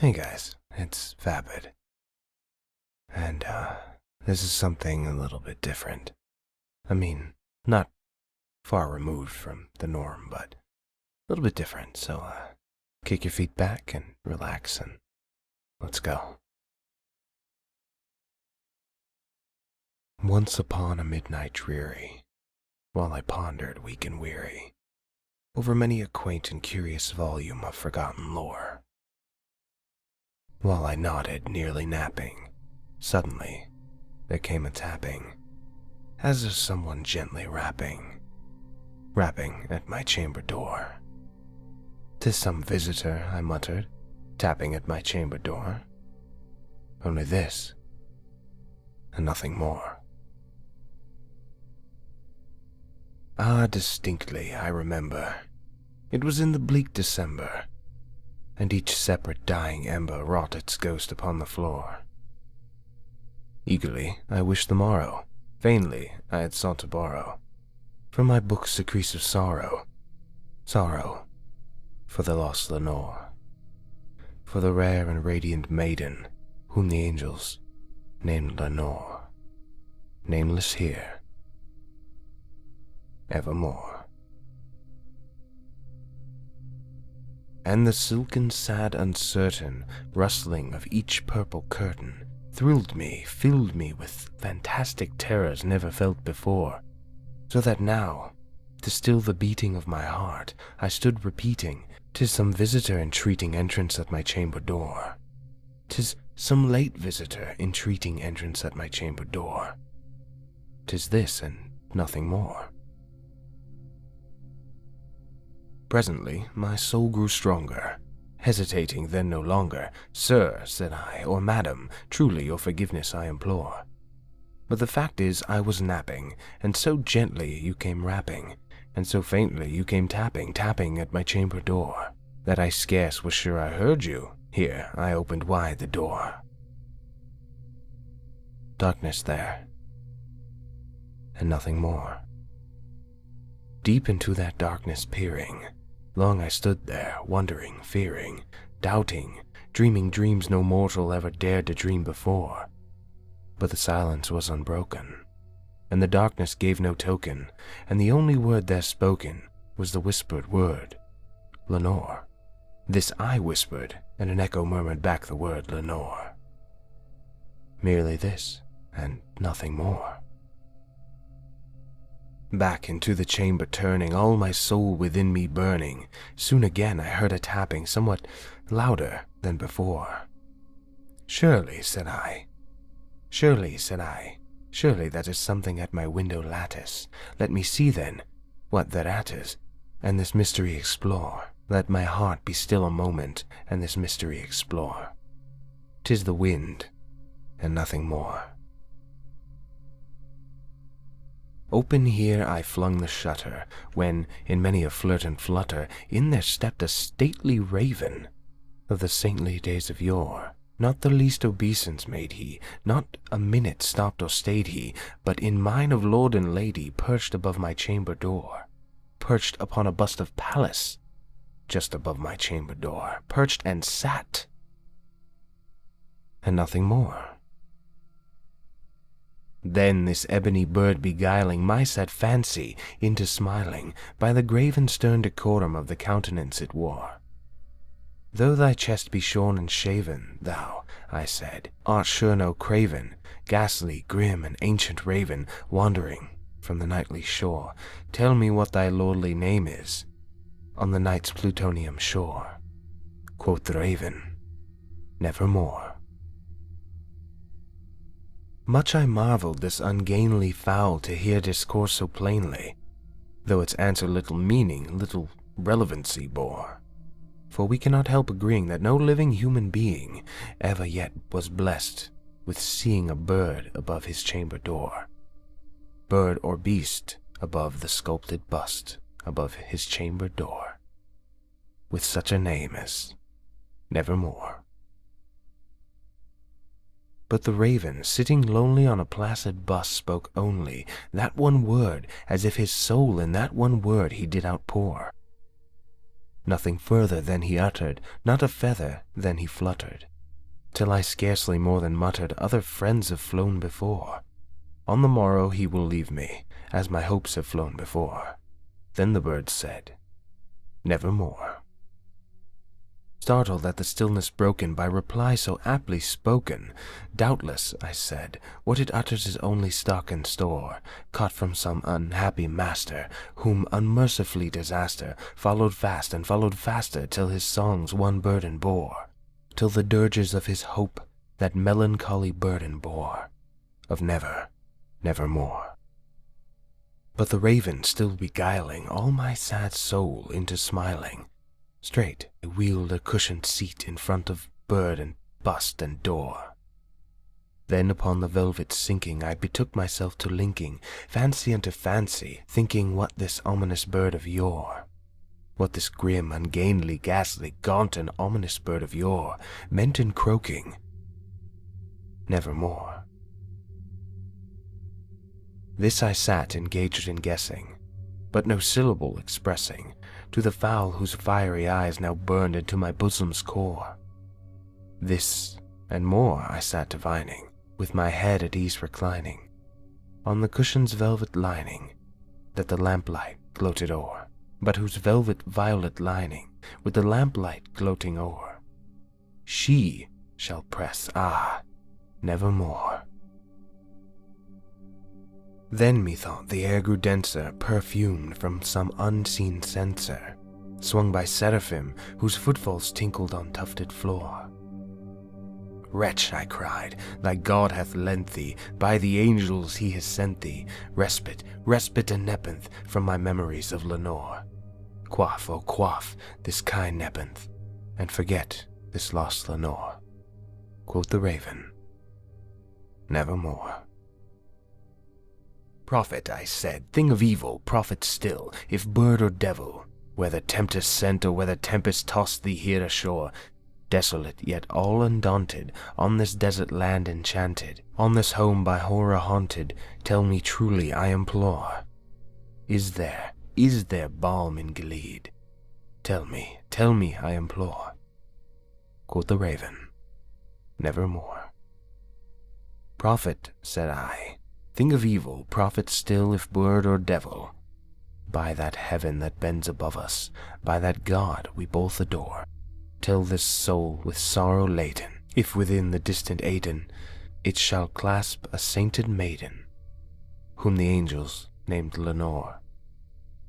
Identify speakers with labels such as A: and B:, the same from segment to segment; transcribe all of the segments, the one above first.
A: Hey guys, it's Vapid. And, this is something a little bit different. I mean, not far removed from the norm, but a little bit different. So, kick your feet back and relax and let's go. Once upon a midnight dreary, while I pondered weak and weary over many a quaint and curious volume of forgotten lore, while I nodded, nearly napping, suddenly there came a tapping, as of someone gently rapping at my chamber door. "'Tis some visitor," I muttered, tapping at my chamber door. "Only this, and nothing more." Ah, distinctly I remember. It was in the bleak December, and each separate dying ember wrought its ghost upon the floor. Eagerly I wished the morrow, vainly I had sought to borrow from my book's secretive sorrow for the lost Lenore, for the rare and radiant maiden whom the angels named Lenore, nameless here, evermore. And the silken, sad, uncertain rustling of each purple curtain thrilled me, filled me with fantastic terrors never felt before, so that now, to still the beating of my heart, I stood repeating, "'Tis some visitor entreating entrance at my chamber door. 'Tis some late visitor entreating entrance at my chamber door. 'Tis this and nothing more." Presently my soul grew stronger, hesitating then no longer. "Sir," said I, "or madam, truly your forgiveness I implore. But the fact is I was napping, and so gently you came rapping, and so faintly you came tapping at my chamber door, that I scarce was sure I heard you. Here I opened wide the door. Darkness there, and nothing more. Deep into that darkness peering, long I stood there, wondering, fearing, doubting, dreaming dreams no mortal ever dared to dream before. But the silence was unbroken, and the darkness gave no token, and the only word there spoken was the whispered word, "Lenore." This I whispered, and an echo murmured back the word "Lenore." Merely this, and nothing more. Back into the chamber turning, all my soul within me burning, soon again I heard a tapping somewhat louder than before. "Surely," said I, "surely," said I, "surely that is something at my window lattice. Let me see then what thereat is, and this mystery explore. Let my heart be still a moment, and this mystery explore. 'Tis the wind, and nothing more." Open here I flung the shutter, when, in many a flirt and flutter, in there stepped a stately raven of the saintly days of yore. Not the least obeisance made he, not a minute stopped or stayed he, but in mine of lord and lady, perched above my chamber door, perched upon a bust of Pallas, just above my chamber door, perched and sat, and nothing more. Then this ebony bird beguiling my sad fancy into smiling, by the grave and stern decorum of the countenance it wore. "Though thy chest be shorn and shaven, thou," I said, "art sure no craven, ghastly, grim, and ancient raven, wandering from the nightly shore. Tell me what thy lordly name is on the night's plutonium shore." Quoth the raven, "Nevermore." Much I marveled this ungainly fowl to hear discourse so plainly, though its answer little meaning, little relevancy bore. For we cannot help agreeing that no living human being ever yet was blessed with seeing a bird above his chamber door, bird or beast above the sculpted bust above his chamber door, with such a name as Nevermore. But the raven, sitting lonely on a placid bust, spoke only that one word, as if his soul in that one word he did outpour. Nothing further than he uttered, not a feather than he fluttered, till I scarcely more than muttered, "Other friends have flown before. On the morrow he will leave me, as my hopes have flown before." Then the bird said, "Nevermore." Startled at the stillness broken by reply so aptly spoken, "Doubtless," I said, "what it utters is only stock and store, caught from some unhappy master, whom unmercifully disaster followed fast and followed faster, till his songs one burden bore, till the dirges of his hope that melancholy burden bore, of never, nevermore." But the raven, still beguiling all my sad soul into smiling, straight I wheeled a cushioned seat in front of bird and bust and door. Then upon the velvet sinking, I betook myself to linking fancy unto fancy, thinking what this ominous bird of yore, what this grim, ungainly, ghastly, gaunt, and ominous bird of yore meant in croaking, "Nevermore." This I sat engaged in guessing, but no syllable expressing, to the fowl whose fiery eyes now burned into my bosom's core. This and more I sat divining, with my head at ease reclining, on the cushion's velvet lining, that the lamplight gloated o'er, but whose velvet violet lining, with the lamplight gloating o'er, she shall press, nevermore. Then methought the air grew denser, perfumed from some unseen censer, swung by seraphim whose footfalls tinkled on tufted floor. "Wretch," I cried, "thy God hath lent thee, by the angels he has sent thee, respite, respite and nepenthe from my memories of Lenore. Quaff, oh quaff, this kind nepenthe, and forget this lost Lenore." Quoth the raven, "Nevermore." "Prophet," I said, "thing of evil, prophet still, if bird or devil, whether tempest sent or whether tempest tossed thee here ashore, desolate yet all undaunted, on this desert land enchanted, on this home by horror haunted, tell me truly, I implore, is there balm in Gilead? Tell me, I implore." Quoth the raven, "Nevermore." "Prophet," said I, "thing of evil, prophet still, if bird or devil, by that heaven that bends above us, by that God we both adore, tell this soul with sorrow laden, if within the distant Aidenn it shall clasp a sainted maiden, whom the angels named Lenore,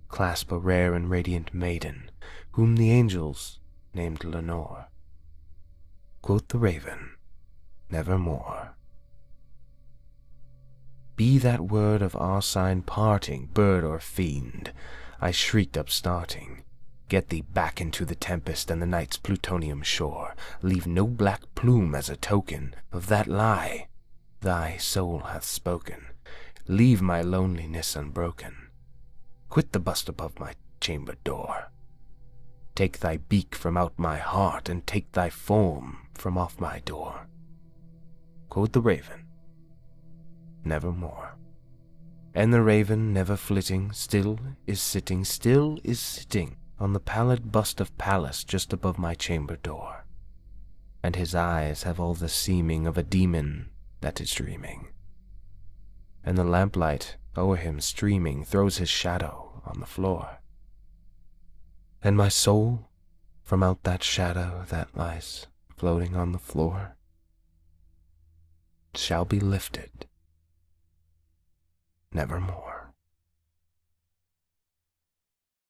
A: clasp a rare and radiant maiden, whom the angels named Lenore." Quoth the raven, "Nevermore." "Be that word of our sign parting, bird or fiend," I shrieked upstarting, "get thee back into the tempest and the night's plutonium shore, leave no black plume as a token of that lie thy soul hath spoken, leave my loneliness unbroken, quit the bust above my chamber door, take thy beak from out my heart, and take thy form from off my door." Quoth the raven, "Nevermore." And the raven, never flitting, still is sitting on the pallid bust of Pallas just above my chamber door, and his eyes have all the seeming of a demon that is dreaming, and the lamplight o'er him streaming throws his shadow on the floor, and my soul from out that shadow that lies floating on the floor shall be lifted nevermore.